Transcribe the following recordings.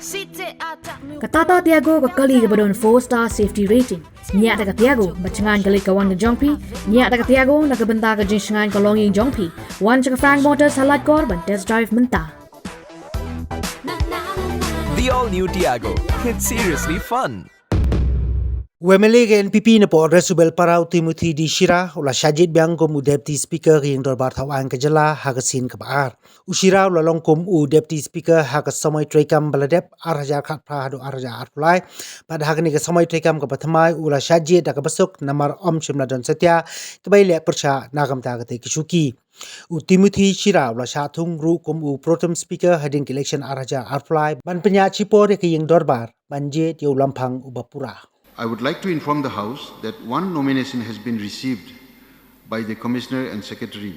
Katata Tiago Kakali Gabadon 4-star safety rating. Nya Taka Tiago, Bachangan Galikawan Jongpi, Nya Taka Tiago, Nakabantaka Jinshangan Kalongi Jongpi, One Chaka Frank Motors Halat Korban Test Drive Menta. The all-new Tiago. It's seriously fun. Wemele ke NPP na po resubel parau Timothy di Shira ula Shajid Biang kom deputy speaker yang dorbar thawang ke jylla hagasin ke baar. Ushira ula longkom deputy speaker hagas samai trekam baladep arhajar khat pra hadu arhajar arpulai pada hagani ke samai trekam ke pathamai ula Shajid dak basuk namar om shimla don setia ke baile Pyrshah nagam ta ke Shuki. Timothy Shira ula shathung ru kom protem speaker hading election arhajar arpulai ban penya chipor ke yang dorbar banje tiu lampang ubapura. I would like to inform the House that one nomination has been received by the Commissioner and Secretary.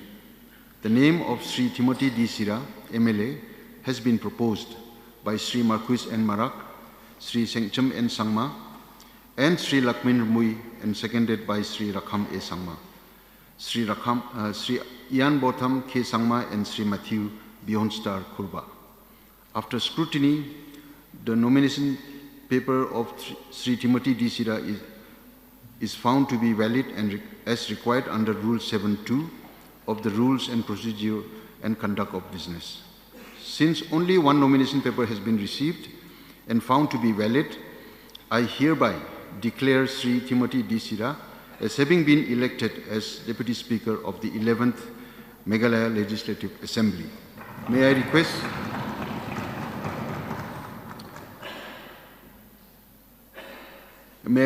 The name of Sri Timothy D. Shira, MLA, has been proposed by Sri Marquis N. Marak, Sri Sengcham N. Sangma, and Sri Lakmin Mui, and seconded by Sri Rakham A. Sangma, Sri Ian Botham K. Sangma, and Sri Matthew Beyonstar Kurba. After scrutiny, the nomination paper of Sri Timothy D. Shira is found to be valid and as required under Rule 7.2 of the Rules and Procedure and Conduct of Business. Since only one nomination paper has been received and found to be valid, I hereby declare Sri Timothy D. Shira as having been elected as Deputy Speaker of the 11th Meghalaya Legislative Assembly. May I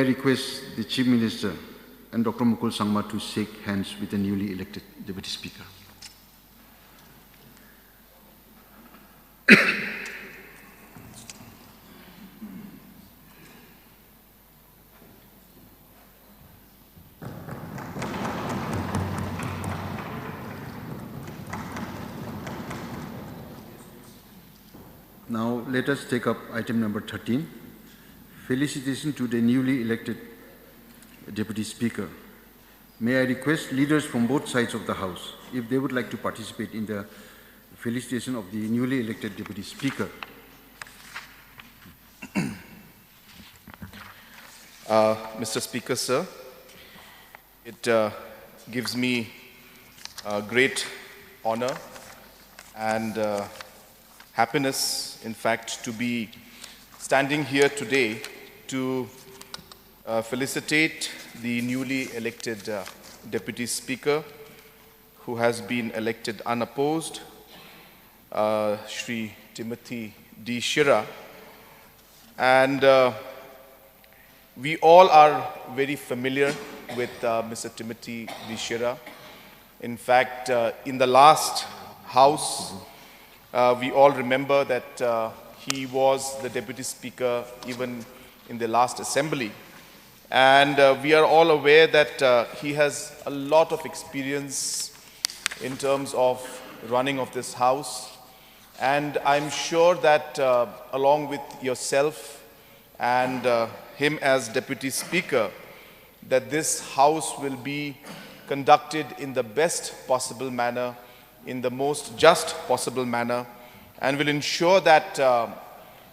request the Chief Minister and Dr. Mukul Sangma to shake hands with the newly elected Deputy Speaker. Now let us take up item number 13. Felicitation to the newly elected Deputy Speaker. May I request leaders from both sides of the House, if they would like to participate in the felicitation of the newly elected Deputy Speaker. Mr. Speaker, sir, it gives me great honor and happiness, in fact, to be standing here today to felicitate the newly elected Deputy Speaker who has been elected unopposed, Sri Timothy D. Shira. And we all are very familiar with Mr. Timothy D. Shira. In fact, in the last House, we all remember that he was the Deputy Speaker even in the last Assembly. And we are all aware that he has a lot of experience in terms of running of this House. And I'm sure that along with yourself and him as Deputy Speaker, that this House will be conducted in the best possible manner, in the most just possible manner, and will ensure that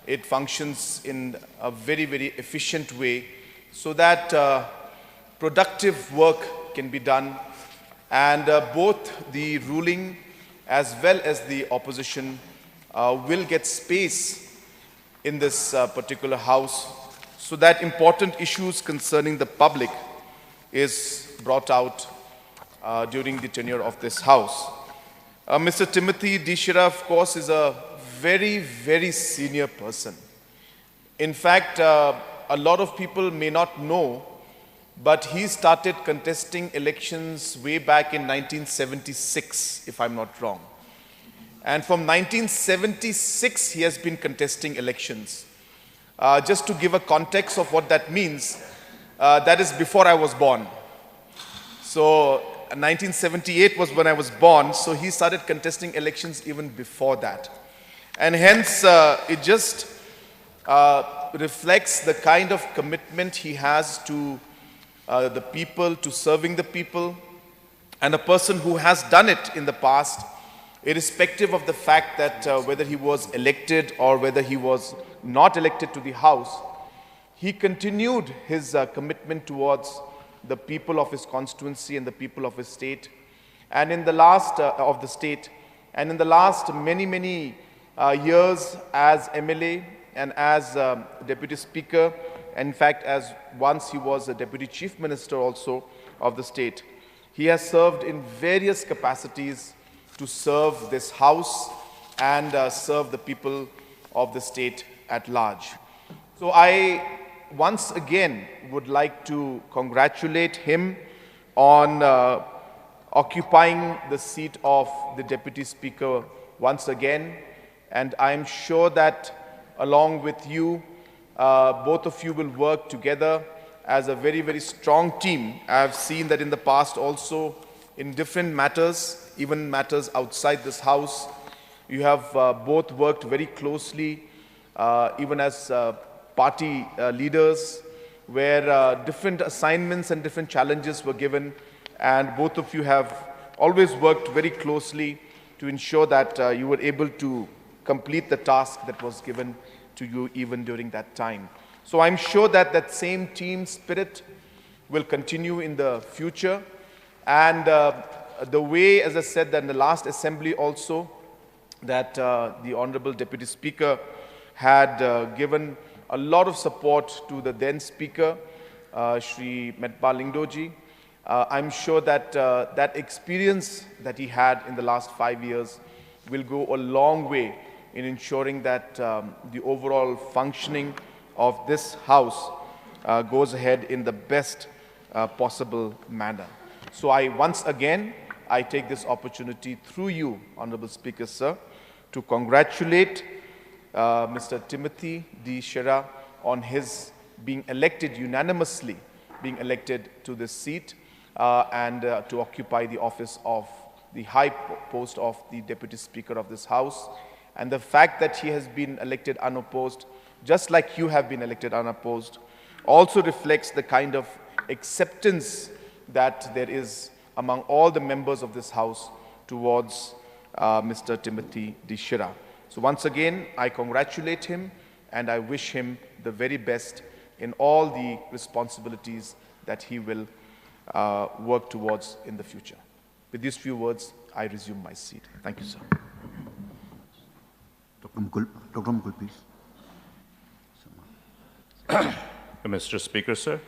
it functions in a very, very efficient way so that productive work can be done and both the ruling as well as the opposition will get space in this particular House so that important issues concerning the public is brought out during the tenure of this House. Mr. Timothy D. Shira, of course, is a very, very senior person. In fact, a lot of people may not know, but he started contesting elections way back in 1976, if I'm not wrong. And from 1976, he has been contesting elections. Just to give a context of what that means, that is before I was born. So 1978 was when I was born, so he started contesting elections even before that. And hence, it just reflects the kind of commitment he has to the people, to serving the people, and a person who has done it in the past irrespective of the fact that whether he was elected or whether he was not elected to the House, he continued his commitment towards the people of his constituency and the people of his state, and in the last of the state, and in the last many years as MLA and as Deputy Speaker, and in fact as once he was a Deputy Chief Minister also of the state. He has served in various capacities to serve this House and serve the people of the state at large. So I once again would like to congratulate him on occupying the seat of the Deputy Speaker once again, and I am sure that along with you, both of you will work together as a very strong team. I have seen that in the past also in different matters, even matters outside this House, you have both worked very closely, even as party leaders, where different assignments and different challenges were given, and both of you have always worked very closely to ensure that you were able to complete the task that was given to you even during that time. So I'm sure that that same team spirit will continue in the future, and the way, as I said, that in the last assembly also, that the Honorable Deputy Speaker had given a lot of support to the then Speaker, Shri Metpa Lingdoji. I'm sure that that experience that he had in the last 5 years will go a long way in ensuring that the overall functioning of this House goes ahead in the best possible manner. So once again, I take this opportunity through you, Honorable Speaker, sir, to congratulate Mr. Timothy D. Shira on his being elected unanimously, being elected to this seat and to occupy the office of the high post of the Deputy Speaker of this House. And the fact that he has been elected unopposed, just like you have been elected unopposed, also reflects the kind of acceptance that there is among all the members of this House towards Mr. Timothy D. Shira. So once again, I congratulate him and I wish him the very best in all the responsibilities that he will work towards in the future. With these few words, I resume my seat. Thank you, sir. Dr. Mukul, please. Mr. Speaker, sir.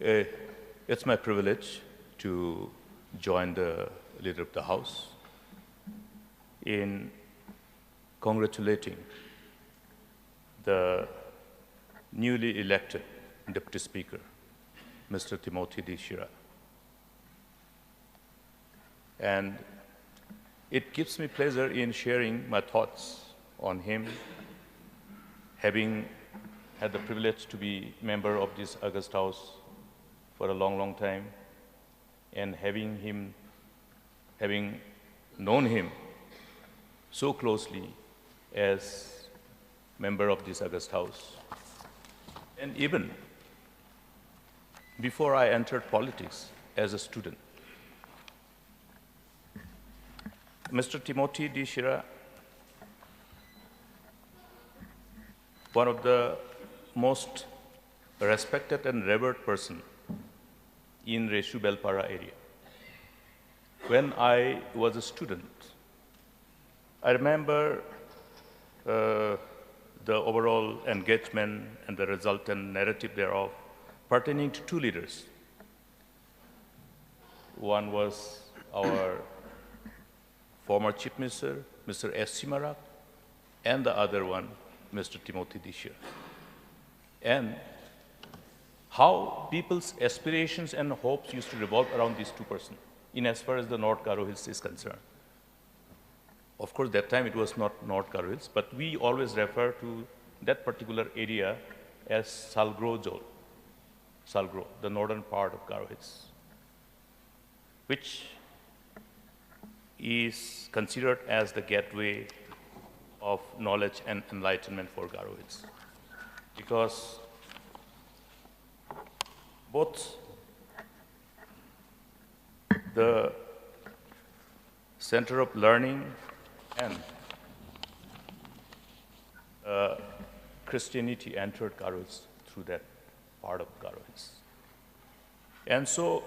It's my privilege to join the Leader of the House in congratulating the newly elected Deputy Speaker, Mr. Timothy D. Shira. And it gives me pleasure in sharing my thoughts on him, having had the privilege to be member of this August House for a long time, and having known him so closely as member of this August House. And even before I entered politics as a student, Mr. Timothy D. Shira, one of the most respected and revered person in Reshu Belpara area. When I was a student, I remember the overall engagement and the resultant narrative thereof pertaining to two leaders. One was our former Chief Minister, Mr. S. Simarak, and the other one, Mr. Timothy D. Shira. And how people's aspirations and hopes used to revolve around these two persons, in as far as the North Garo Hills is concerned. Of course, that time it was not North Garo Hills, but we always refer to that particular area as Salgro Zone, Salgro, the northern part of Garo Hills, which is considered as the gateway of knowledge and enlightenment for Garo Hills. Because both the center of learning and Christianity entered Garo Hills through that part of Garo Hills. And so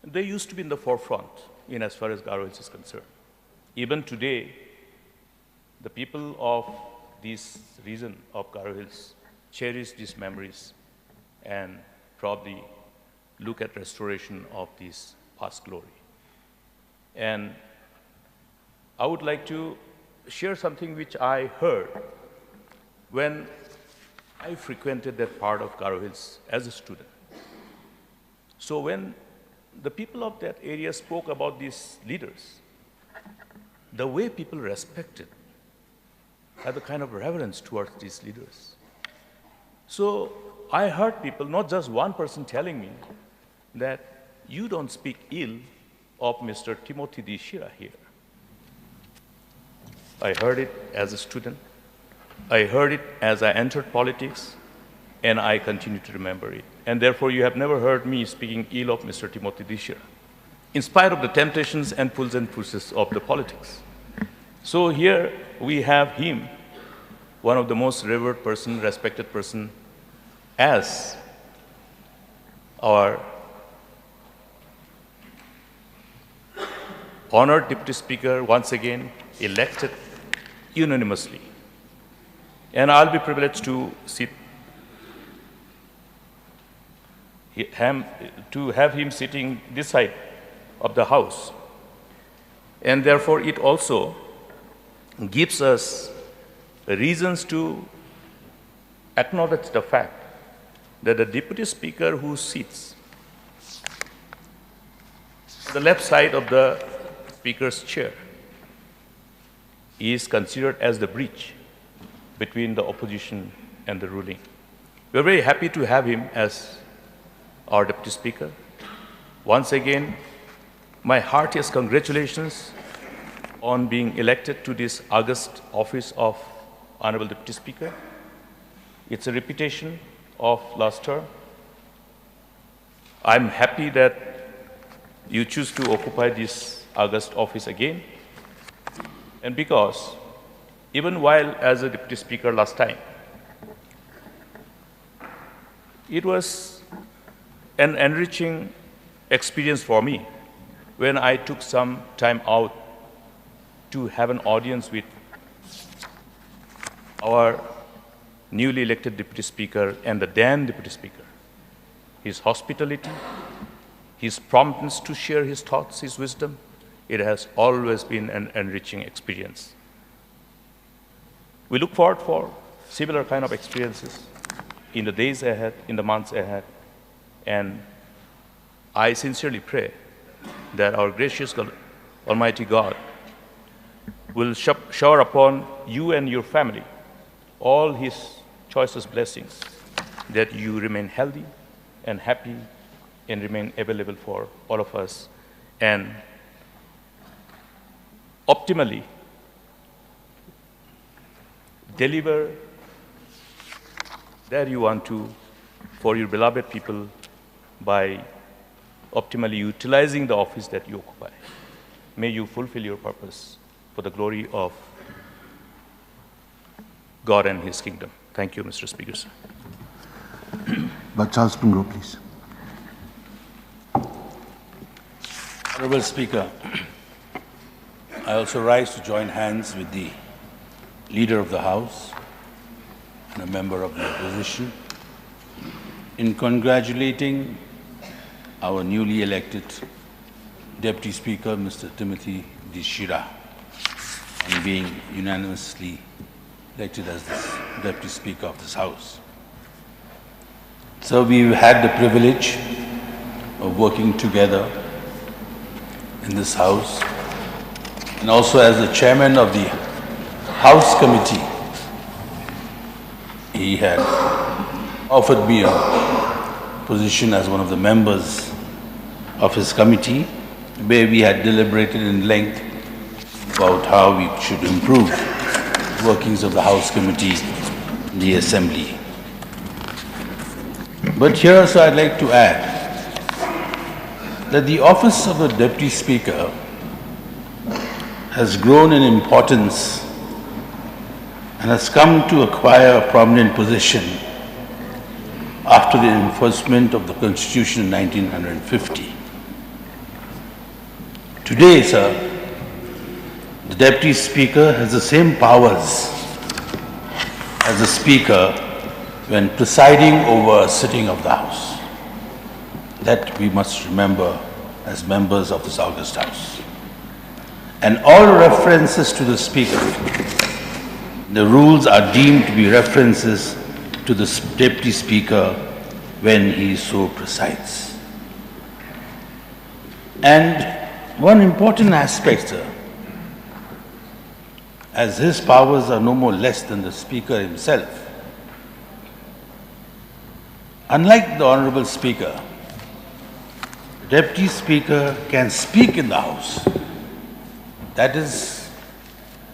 they used to be in the forefront in as far as Garo Hills is concerned. Even today, the people of this region of Garo Hills cherish these memories and probably look at restoration of this past glory. And I would like to share something which I heard when I frequented that part of Garo Hills as a student. So when the people of that area spoke about these leaders, the way people respected, had a kind of reverence towards these leaders. So I heard people, not just one person telling me that you don't speak ill of Mr. Timothy D. Shira here. I heard it as a student. I heard it as I entered politics, and I continue to remember it. And therefore, you have never heard me speaking ill of Mr. Timothy D. Shira, in spite of the temptations and pulls and pushes of the politics. So here we have him, one of the most revered person, respected person, as our honored Deputy Speaker, once again elected unanimously. And I'll be privileged to have him sitting this side of the House. And therefore, it also gives us reasons to acknowledge the fact that the Deputy Speaker who sits on the left side of the Speaker's chair is considered as the bridge between the opposition and the ruling. We're very happy to have him as our Deputy Speaker. Once again, my heartiest congratulations on being elected to this august office of Honorable Deputy Speaker. It's a repetition of last term. I'm happy that you choose to occupy this august office again. And because even while as a Deputy Speaker last time, it was an enriching experience for me when I took some time out to have an audience with our newly elected Deputy Speaker and the then Deputy Speaker. His hospitality, his promptness to share his thoughts, his wisdom, it has always been an enriching experience. We look forward for similar kind of experiences in the days ahead, in the months ahead, and I sincerely pray that our gracious Almighty God will shower upon you and your family all His choicest blessings, that you remain healthy and happy and remain available for all of us, and optimally deliver that you want to for your beloved people by optimally utilizing the office that you occupy. May you fulfill your purpose for the glory of God and His kingdom. Thank you, Mr. Speaker, sir. But Charles Pungro, please. Honorable Speaker, I also rise to join hands with the Leader of the House and a member of the opposition in congratulating our newly elected Deputy Speaker, Mr. Timothy D. Shira, on being unanimously elected as the Deputy Speaker of this House. So we've had the privilege of working together in this House, and also as the Chairman of the House Committee, he had offered me a position as one of the members of his committee, where we had deliberated in length about how we should improve the workings of the House Committee in the Assembly. But here also I'd like to add that the office of the Deputy Speaker has grown in importance and has come to acquire a prominent position after the enforcement of the Constitution in 1950. Today, sir, the Deputy Speaker has the same powers as the Speaker when presiding over a sitting of the House. That we must remember as members of this august House. And all references to the Speaker, the rules are deemed to be references to the Deputy Speaker when he so presides. And one important aspect, sir, as his powers are no more less than the Speaker himself, unlike the Honorable Speaker, the Deputy Speaker can speak in the House. That is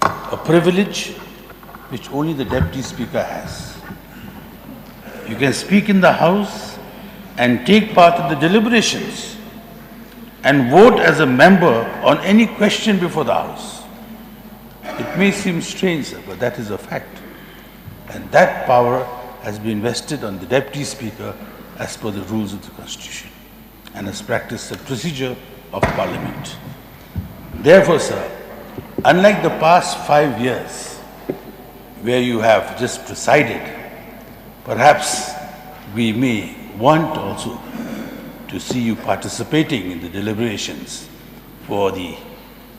a privilege which only the Deputy Speaker has. You can speak in the House and take part in the deliberations and vote as a member on any question before the House. It may seem strange, sir, but that is a fact. And that power has been vested on the Deputy Speaker as per the rules of the Constitution and as practiced the procedure of Parliament. Therefore, sir, unlike the past 5 years where you have just presided, perhaps we may want also to see you participating in the deliberations for the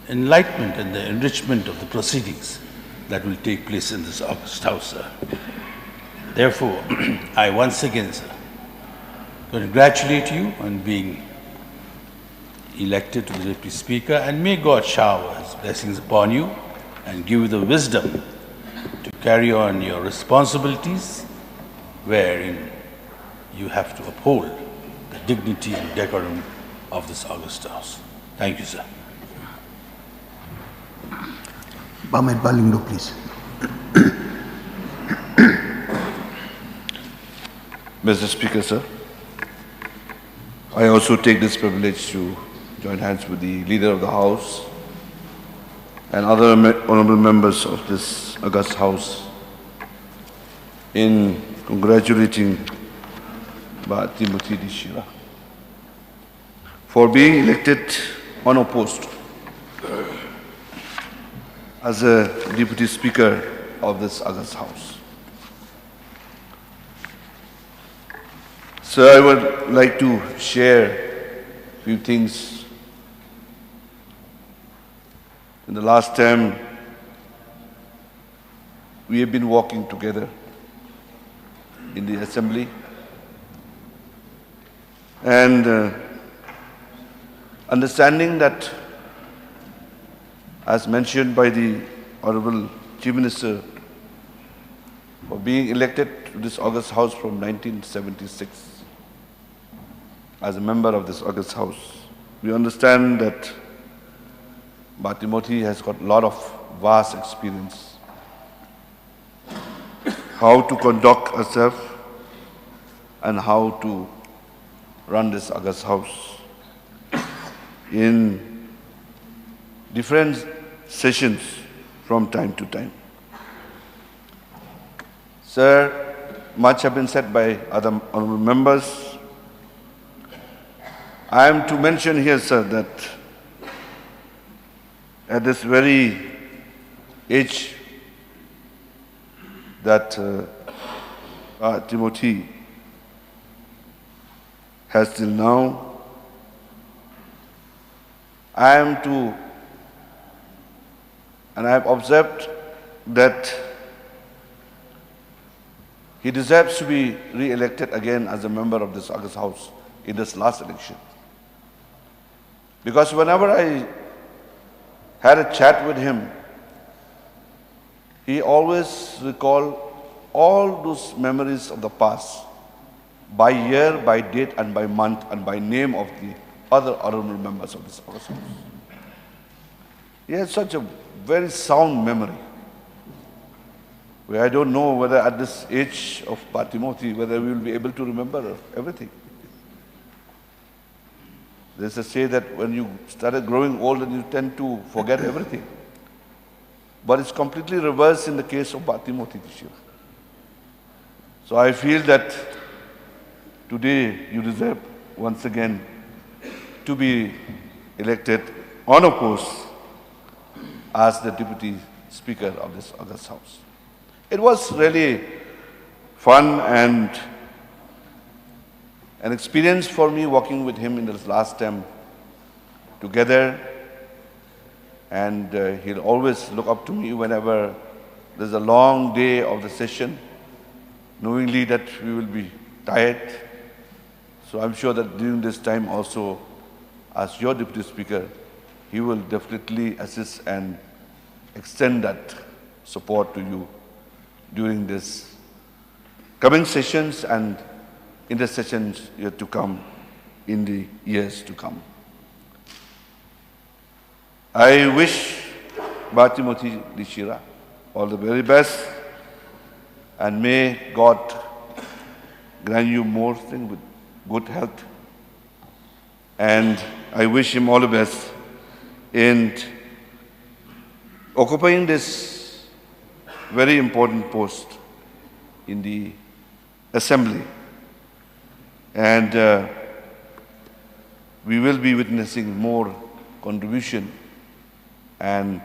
enlightenment and the enrichment of the proceedings that will take place in this august House, sir. Therefore, I once again, sir, congratulate you on being elected to the Deputy Speaker, and may God shower His blessings upon you and give you the wisdom to carry on your responsibilities wherein you have to uphold the dignity and decorum of this august House. Thank you, sir. Ahmed Balindo, please. Mr. Speaker, sir, I also take this privilege to join hands with the Leader of the House and other honorable members of this august House in congratulating Timothy Shira for being elected unopposed as a Deputy Speaker of this august House. Sir, I would like to share a few things. In the last term, we have been working together in the Assembly, and understanding that, as mentioned by the Honorable Chief Minister, for being elected to this august House from 1976 as a member of this august House, we understand that Timothy has got a lot of vast experience how to conduct ourselves and how to run this august House in different sessions from time to time. Sir, much have been said by other honorable members. I am to mention here, sir, that at this very age that Timothy has till now, I am to, and I have observed that he deserves to be re-elected again as a member of this august House in this last election. Because whenever I had a chat with him, he always recalled all those memories of the past by year, by date, and by month, and by name of the other honorable members of this House. He has such a very sound memory, where I don't know whether at this age of Timothy, whether we will be able to remember everything. There's a say that when you started growing old and you tend to forget everything. But it's completely reversed in the case of Timothy Shira. So I feel that today you deserve once again to be elected on a post as the Deputy Speaker of this August House. It was really fun and an experience for me working with him in this last term together, and he'll always look up to me whenever there's a long day of the session, knowingly that we will be tired. So I'm sure that during this time also, as your Deputy Speaker, he will definitely assist and extend that support to you during this coming sessions and in the sessions yet to come, in the years to come. I wish Timothy Shira all the very best, and may God grant you more things with good health. And I wish him all the best in occupying this very important post in the Assembly. And we will be witnessing more contribution and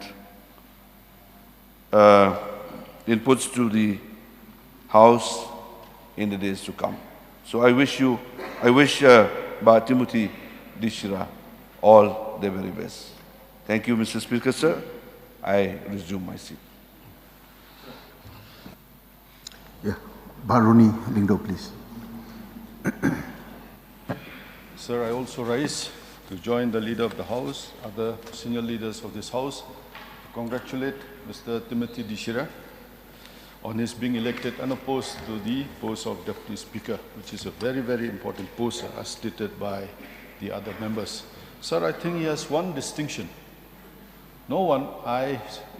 inputs to the House in the days to come. So I wish Timothy Shira all the very best. Thank you, Mr. Speaker, sir. I resume my seat. Yeah, Baruni Lindo, please. Sir, I also rise to join the leader of the House, other senior leaders of this House, to congratulate Mr. Timothy Shira on his being elected unopposed to the post of Deputy Speaker, which is a very, very important post as stated by the other members. Sir, I think he has one distinction. No one,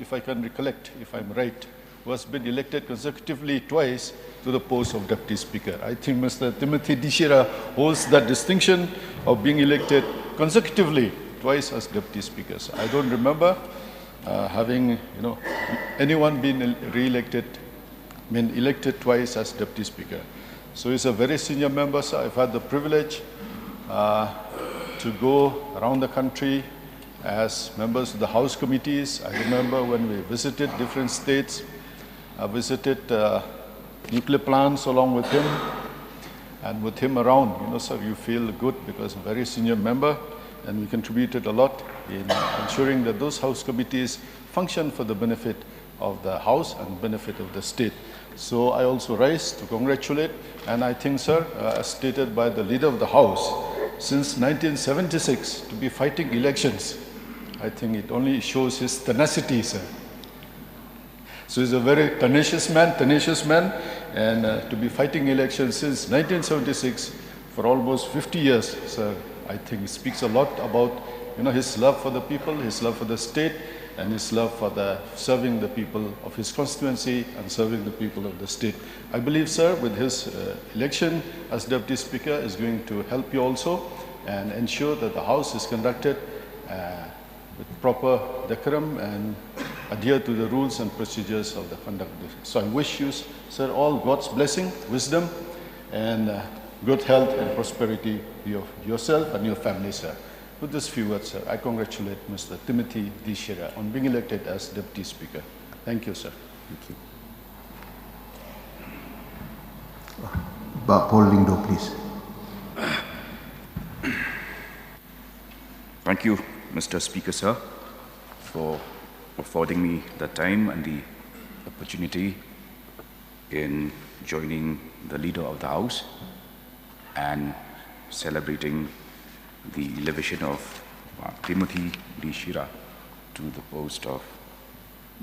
if I can recollect, if I'm right, who has been elected consecutively twice to the post of Deputy Speaker. I think Mr. Timothy Shira holds that distinction of being elected consecutively twice as Deputy Speaker. So I don't remember having anyone been elected twice as Deputy Speaker. So he's a very senior member. So I've had the privilege to go around the country as members of the House committees. I remember when we visited different states. I visited nuclear plants along with him, and with him around, sir, you feel good because a very senior member, and we contributed a lot in ensuring that those House committees function for the benefit of the House and benefit of the state. So I also rise to congratulate, and I think, sir, as stated by the leader of the House, since 1976 to be fighting elections, I think it only shows his tenacity, sir. So he's a very tenacious man, and to be fighting elections since 1976 for almost 50 years, sir, I think it speaks a lot about his love for the people, his love for the state, and his love for serving the people of his constituency and serving the people of the state. I believe, sir, with his election as Deputy Speaker is going to help you also and ensure that the House is conducted with proper decorum and adhere to the rules and procedures of the conduct. So I wish you, sir, all God's blessing, wisdom, and good health and prosperity of yourself and your family, sir. With this few words, sir, I congratulate Mr. Timothy Shira on being elected as Deputy Speaker. Thank you, sir. Thank you. Paul Lindo, please. Thank you, Mr. Speaker, sir, for affording me the time and the opportunity in joining the leader of the House and celebrating the elevation of Timothy Shira to the post of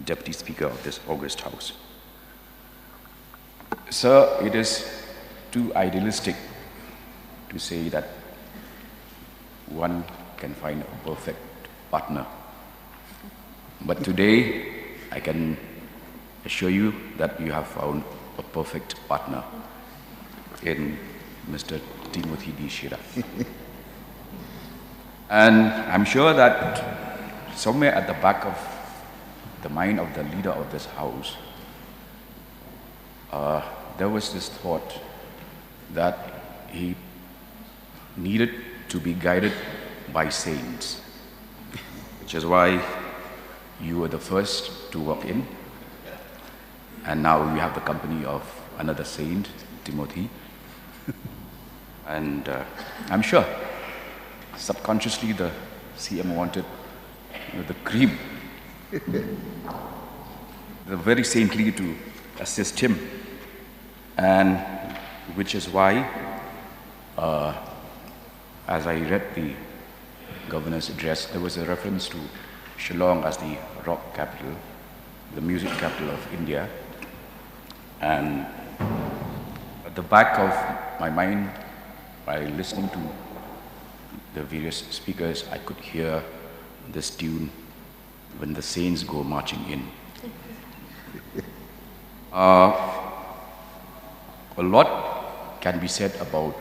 Deputy Speaker of this august House. Sir, it is too idealistic to say that one can find a perfect partner. But today, I can assure you that you have found a perfect partner in Mr. Timothy Shira. And I'm sure that somewhere at the back of the mind of the leader of this house, there was this thought that he needed to be guided by saints, which is why you were the first to walk in, and now we have the company of another saint, Timothy. And I'm sure subconsciously the CM wanted the cream, the very saintly to assist him, and which is why as I read the governor's address, there was a reference to Shillong as the rock capital, the music capital of India. And at the back of my mind, by listening to the various speakers, I could hear this tune, When the Saints Go Marching In. A lot can be said about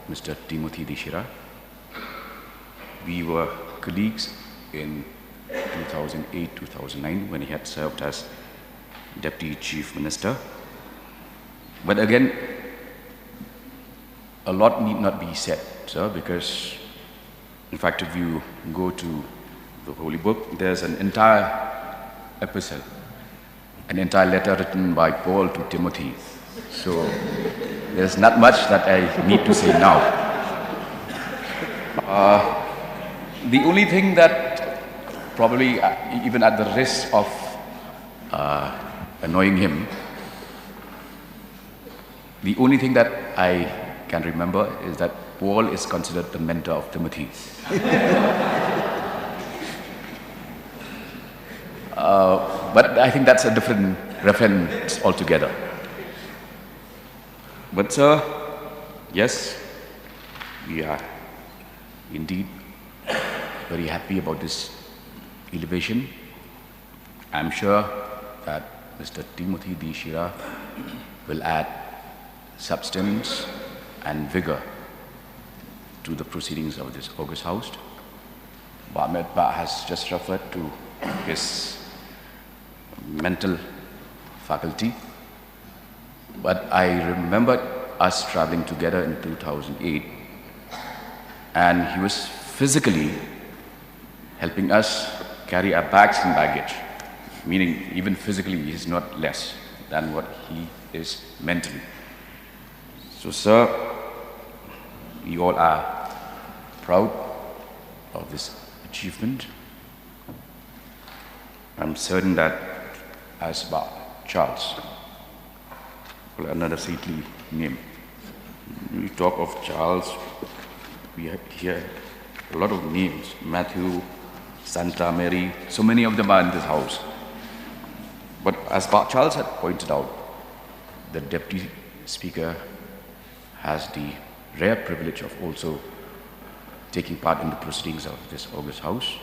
Mr. Timothy Shira. We were colleagues in 2008-2009 when he had served as Deputy Chief Minister. But again, a lot need not be said, sir, because in fact if you go to the Holy Book, there's an entire epistle, an entire letter written by Paul to Timothy. So there's not much that I need to say now. The only thing that probably, even at the risk of annoying him, the only thing that I can remember is that Paul is considered the mentor of Timothy. But I think that's a different reference altogether. But sir, yes, we are indeed very happy about this elevation. I'm sure that Mr. Timothy Shira will add substance and vigor to the proceedings of this August House. Ahmed Ba has just referred to his mental faculty, but I remembered us traveling together in 2008, and he was physically helping us carry our bags and baggage, meaning even physically he is not less than what he is mentally. So sir, we all are proud of this achievement. I'm certain that as Charles, well, another saintly name, when we talk of Charles, we hear a lot of names, Matthew, Santa Mary, so many of them are in this house. But as Charles had pointed out, the Deputy Speaker has the rare privilege of also taking part in the proceedings of this August House.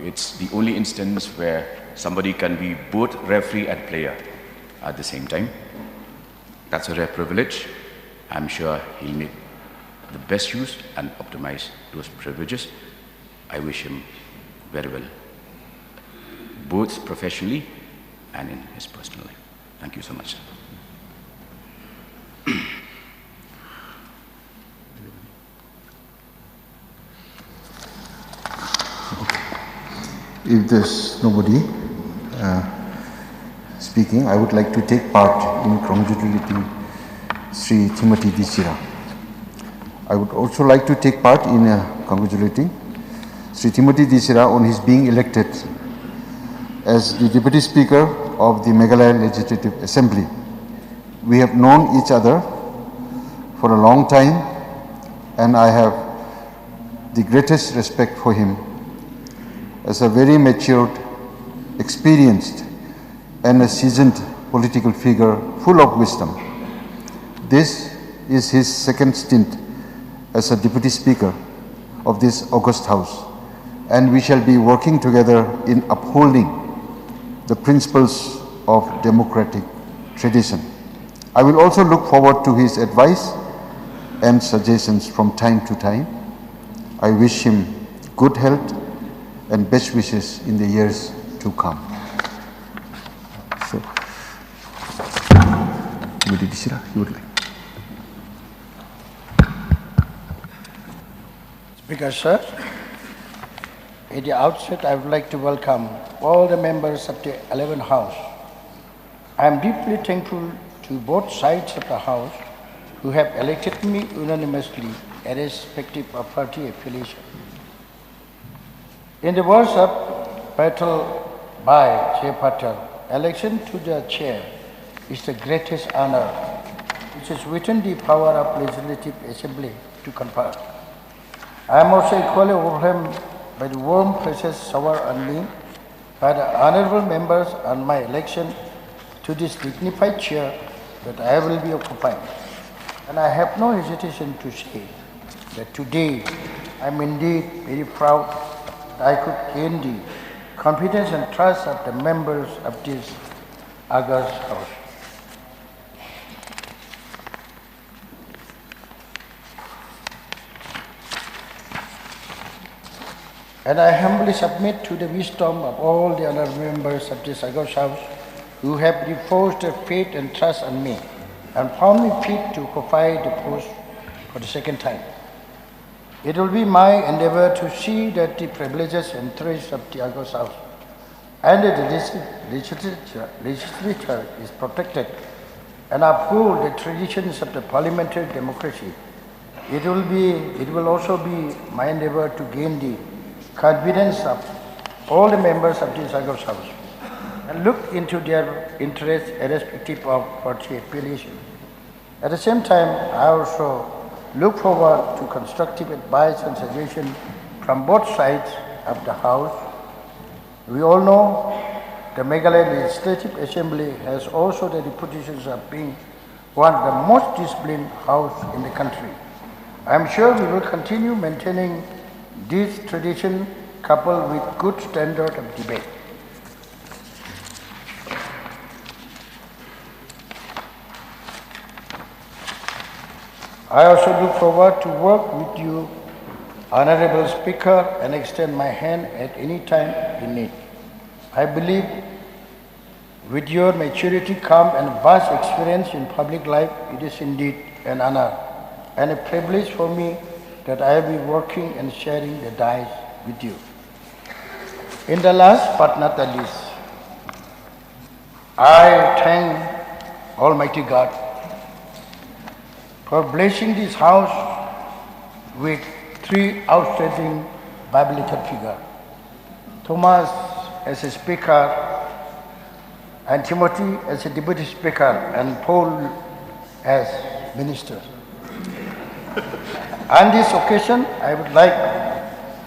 It's the only instance where somebody can be both referee and player at the same time. That's a rare privilege. I'm sure he'll make the best use and optimize those privileges. I wish him very well, both professionally and in his personal life. Thank you so much, sir. If there's nobody speaking, I would like to take part in congratulating Sri Timothy Shira. I would also like to take part in congratulating Sri Timothy Shira on his being elected as the Deputy Speaker of the Meghalaya Legislative Assembly. We have known each other for a long time, and I have the greatest respect for him as a very matured, experienced, and a seasoned political figure full of wisdom. This is his second stint as a Deputy Speaker of this August House, and we shall be working together in upholding the principles of democratic tradition. I will also look forward to his advice and suggestions from time to time. I wish him good health and best wishes in the years to come. So, Shira, you would like. Speaker, sir, at the outset, I would like to welcome all the members of the 11th House. I am deeply thankful to both sides of the House who have elected me unanimously, irrespective of party affiliation. In the words of Patel by Chair Patel, election to the chair is the greatest honor which is within the power of Legislative Assembly to confer. I am also equally overwhelmed by the warm praises showered on me by the honorable members on my election to this dignified chair that I will be occupying. And I have no hesitation to say that today I am indeed very proud that I could gain the confidence and trust of the members of this august House. And I humbly submit to the wisdom of all the other members of this august House who have reposed their faith and trust on me and found me fit to occupy the post for the second time. It will be my endeavor to see that the privileges and interests of the august House and the legislature is protected and uphold the traditions of the parliamentary democracy. It will also be my endeavor to gain the confidence of all the members of this august House and look into their interests irrespective of party affiliation. At the same time, I also look forward to constructive advice and suggestion from both sides of the House. We all know the Meghalaya Legislative Assembly has also the reputation of being one of the most disciplined House in the country. I am sure we will continue maintaining this tradition coupled with good standard of debate. I also look forward to work with you, Honorable Speaker, and extend my hand at any time in need. I believe with your maturity, calm, and vast experience in public life, it is indeed an honor and a privilege for me that I will be working and sharing the dice with you. In the last but not the least, I thank Almighty God for blessing this House with three outstanding biblical figures: Thomas as a speaker, and Timothy as a deputy speaker, and Paul as minister. On this occasion, I would like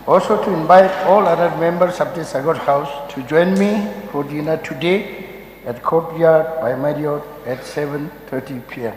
also to invite all other members of this august House to join me for dinner today at Courtyard by Marriott at 7:30 p.m.